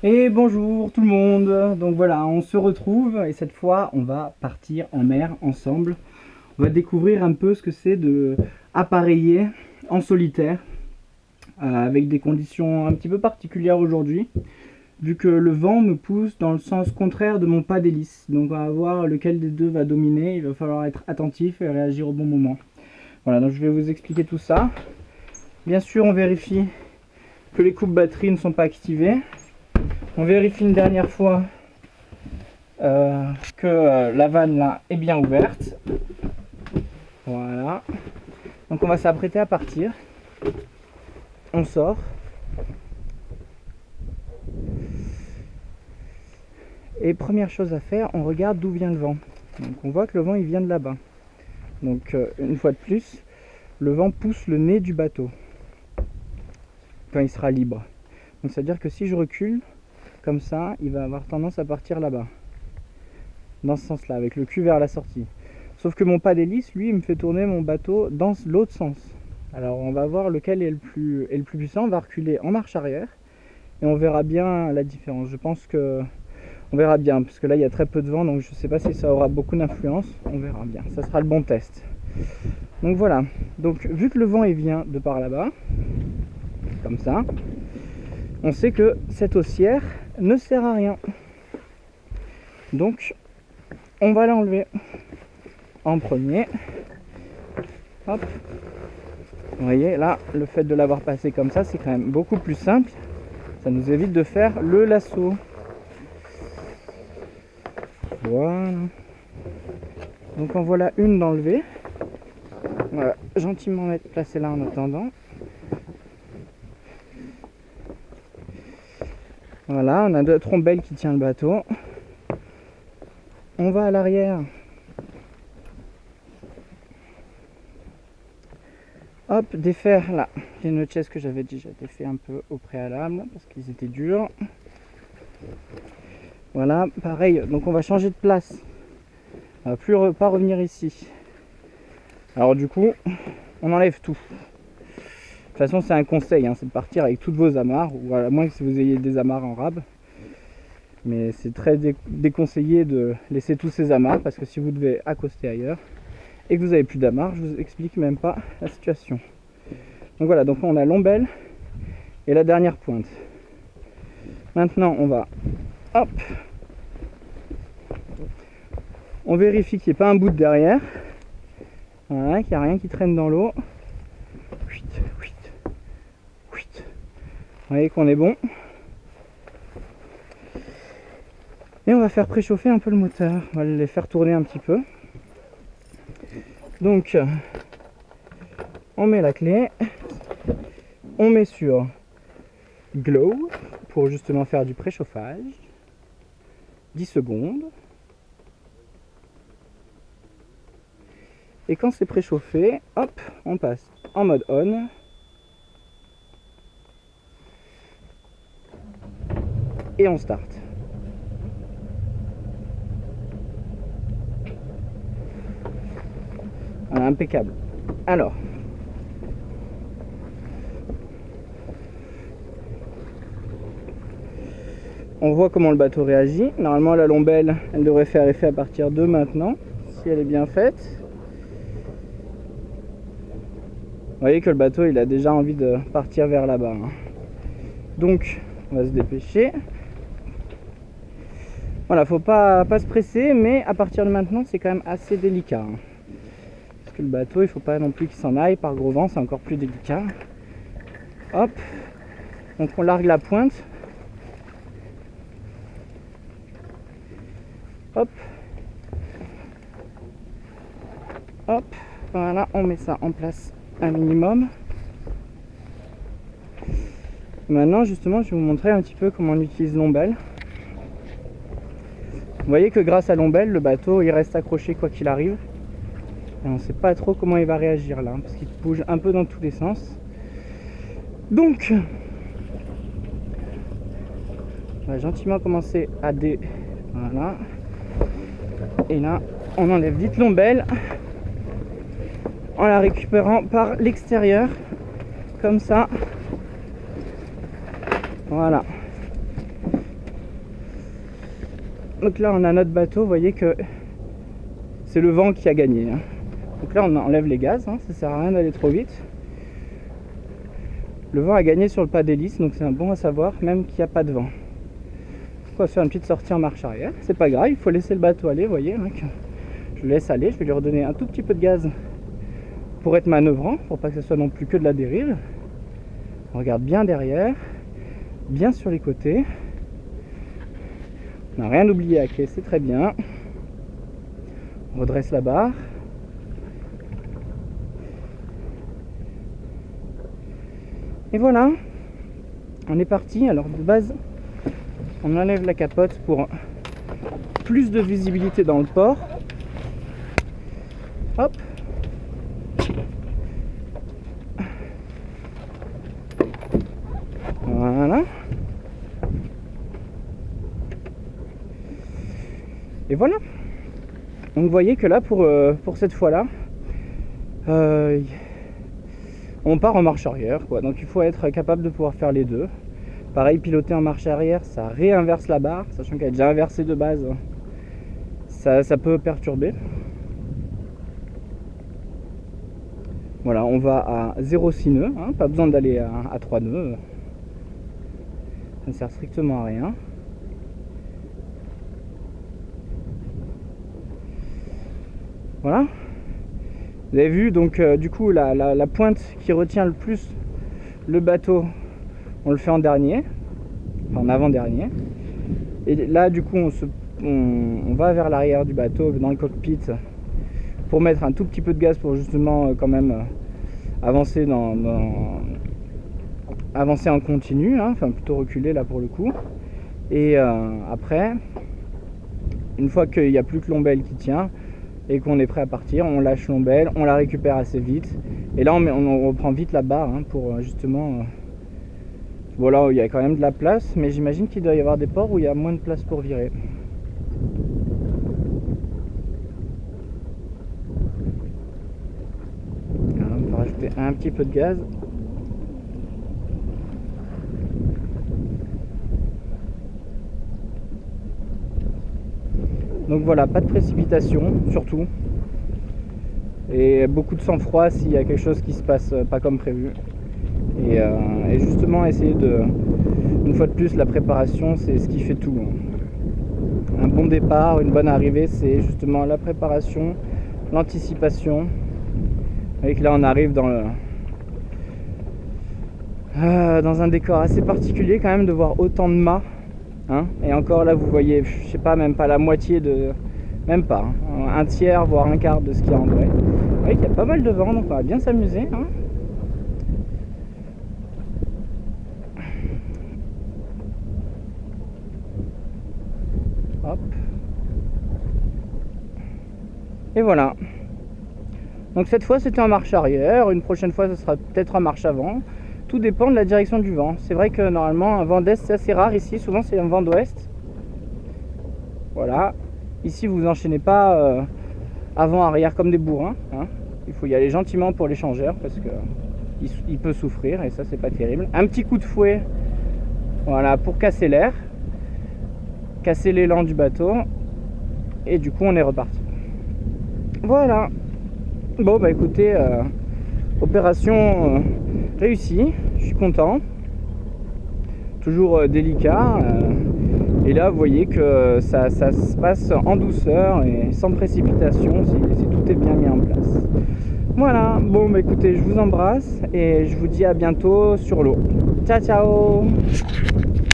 Et bonjour tout le monde. Donc voilà, on se retrouve et cette fois on va partir en mer ensemble. On va découvrir un peu ce que c'est de appareiller en solitaire avec des conditions un petit peu particulières aujourd'hui, vu que le vent me pousse dans le sens contraire de mon pas d'hélice. Donc on va voir lequel des deux va dominer. Il va falloir être attentif et réagir au bon moment. Voilà, donc je vais vous expliquer tout ça. Bien sûr, on vérifie que les coupes batteries ne sont pas activées. On vérifie une dernière fois que la vanne là est bien ouverte. Voilà. Donc on va s'apprêter à partir. On sort. Et première chose à faire, on regarde d'où vient le vent. Donc on voit que le vent il vient de là-bas. Donc une fois de plus, le vent pousse le nez du bateau quand il sera libre. Donc c'est à dire que si je recule comme ça, il va avoir tendance à partir là-bas, dans ce sens-là, avec le cul vers la sortie. Sauf que mon pas d'hélice, lui, il me fait tourner mon bateau dans l'autre sens. Alors on va voir lequel est le plus puissant. On va reculer en marche arrière et on verra bien la différence. Je pense que on verra bien, parce que là il y a très peu de vent, donc je ne sais pas si ça aura beaucoup d'influence. On verra bien, ça sera le bon test. Donc voilà, donc vu que le vent il vient de par là-bas, comme ça, on sait que cette haussière ne sert à rien. Donc on va l'enlever en premier. Hop. Vous voyez là, le fait de l'avoir passé comme ça, c'est quand même beaucoup plus simple. Ça nous évite de faire le lasso. Voilà. Donc en voilà une d'enlever. On va gentiment placer là en attendant. Voilà, on a deux trombelles qui tiennent le bateau. On va à l'arrière. Hop, défaire là les nœuds de chaise que j'avais déjà défait un peu au préalable parce qu'ils étaient durs. Voilà, pareil, donc on va changer de place. On va plus pas revenir ici. Alors du coup, on enlève tout. De toute façon, c'est un conseil, hein, c'est de partir avec toutes vos amarres, ou à moins que vous ayez des amarres en rab. Mais c'est très déconseillé de laisser tous ces amarres parce que si vous devez accoster ailleurs et que vous n'avez plus d'amarres, je vous explique même pas la situation. Donc voilà, donc on a l'ombelle et la dernière pointe. Maintenant, on va, hop, on vérifie qu'il n'y ait pas un bout de derrière. Voilà, qu'il n'y a rien qui traîne dans l'eau. Vous voyez qu'on est bon. Et on va faire préchauffer un peu le moteur. On va les faire tourner un petit peu. Donc, on met la clé. On met sur Glow pour justement faire du préchauffage. 10 secondes. Et quand c'est préchauffé, hop, on passe en mode on. Et on start. Voilà, impeccable. Alors, on voit comment le bateau réagit. Normalement, la lombelle, elle devrait faire effet à partir de maintenant, si elle est bien faite. Vous voyez que le bateau, il a déjà envie de partir vers là-bas. Donc, on va se dépêcher. Voilà, faut pas se presser, mais à partir de maintenant, c'est quand même assez délicat. Parce que le bateau, il faut pas non plus qu'il s'en aille. Par gros vent, c'est encore plus délicat. Hop. Donc on largue la pointe. Hop. Hop. Voilà, on met ça en place un minimum. Maintenant, justement, je vais vous montrer un petit peu comment on utilise l'ombelle. Vous voyez que grâce à l'ombelle, le bateau il reste accroché quoi qu'il arrive. Et on ne sait pas trop comment il va réagir là, parce qu'il bouge un peu dans tous les sens. Donc, on va gentiment commencer à Voilà. Et là, on enlève vite l'ombelle en la récupérant par l'extérieur, comme ça. Voilà. Donc là on a notre bateau, vous voyez que c'est le vent qui a gagné, hein. Donc là on enlève les gaz, hein, ça sert à rien d'aller trop vite. Le vent a gagné sur le pas d'hélice, donc c'est un bon à savoir, même qu'il n'y a pas de vent. On va faire une petite sortie en marche arrière, c'est pas grave, il faut laisser le bateau aller, vous voyez, hein, que je le laisse aller, je vais lui redonner un tout petit peu de gaz pour être manœuvrant, pour pas que ce soit non plus que de la dérive. On regarde bien derrière, bien sur les côtés. On n'a rien oublié à quai, c'est très bien. On redresse la barre. Et voilà, on est parti. Alors de base, on enlève la capote pour plus de visibilité dans le port. Hop. Voilà. Et voilà. Donc vous voyez que là, pour cette fois-là, on part en marche arrière, quoi. Donc il faut être capable de pouvoir faire les deux. Pareil, piloter en marche arrière, ça réinverse la barre, sachant qu'elle est déjà inversée de base. Ça peut perturber. Voilà, on va à 0,6 nœuds, hein, pas besoin d'aller à 3 nœuds. Ça ne sert strictement à rien. Voilà. Vous avez vu, donc du coup la pointe qui retient le plus le bateau, on le fait en dernier, enfin en avant-dernier. Et là du coup on va vers l'arrière du bateau, dans le cockpit, pour mettre un tout petit peu de gaz pour justement quand même avancer avancer en continu, hein, enfin plutôt reculer là pour le coup. Et après, une fois qu'il n'y a plus que l'ombelle qui tient et qu'on est prêt à partir, on lâche l'ombelle, on la récupère assez vite. Et là on reprend vite la barre, hein, pour justement... Voilà, il y a quand même de la place, mais j'imagine qu'il doit y avoir des ports où il y a moins de place pour virer. Alors, on va rajouter un petit peu de gaz. Donc voilà, pas de précipitation, surtout. Et beaucoup de sang-froid s'il y a quelque chose qui se passe pas comme prévu. Et justement, essayer de... Une fois de plus, la préparation, c'est ce qui fait tout. Un bon départ, une bonne arrivée, c'est justement la préparation, l'anticipation. Vous voyez que là, on arrive dans un décor assez particulier quand même, de voir autant de mâts. Hein, et encore là vous voyez, je sais pas, même pas la moitié de, même pas, hein, un tiers voire un quart de ce qu'il y a en vrai. Vous voyez qu'il y a pas mal de vent, donc on va bien s'amuser, hein. Hop. Et voilà. Donc cette fois c'était en marche arrière, une prochaine fois ce sera peut-être en marche avant. Tout dépend de la direction du vent. C'est vrai que normalement un vent d'est c'est assez rare ici, souvent c'est un vent d'ouest. Voilà. Ici vous enchaînez pas avant-arrière comme des bourrins, hein. Il faut y aller gentiment pour l'échangeur parce que il peut souffrir et ça c'est pas terrible. Un petit coup de fouet, voilà, pour casser l'air, casser l'élan du bateau, et du coup on est reparti. Voilà. Bon bah écoutez, opération réussie, je suis content. Toujours délicat. Et là vous voyez que ça se passe en douceur et sans précipitation si tout est bien mis en place. Voilà, bon bah écoutez, je vous embrasse et je vous dis à bientôt sur l'eau. Ciao ciao.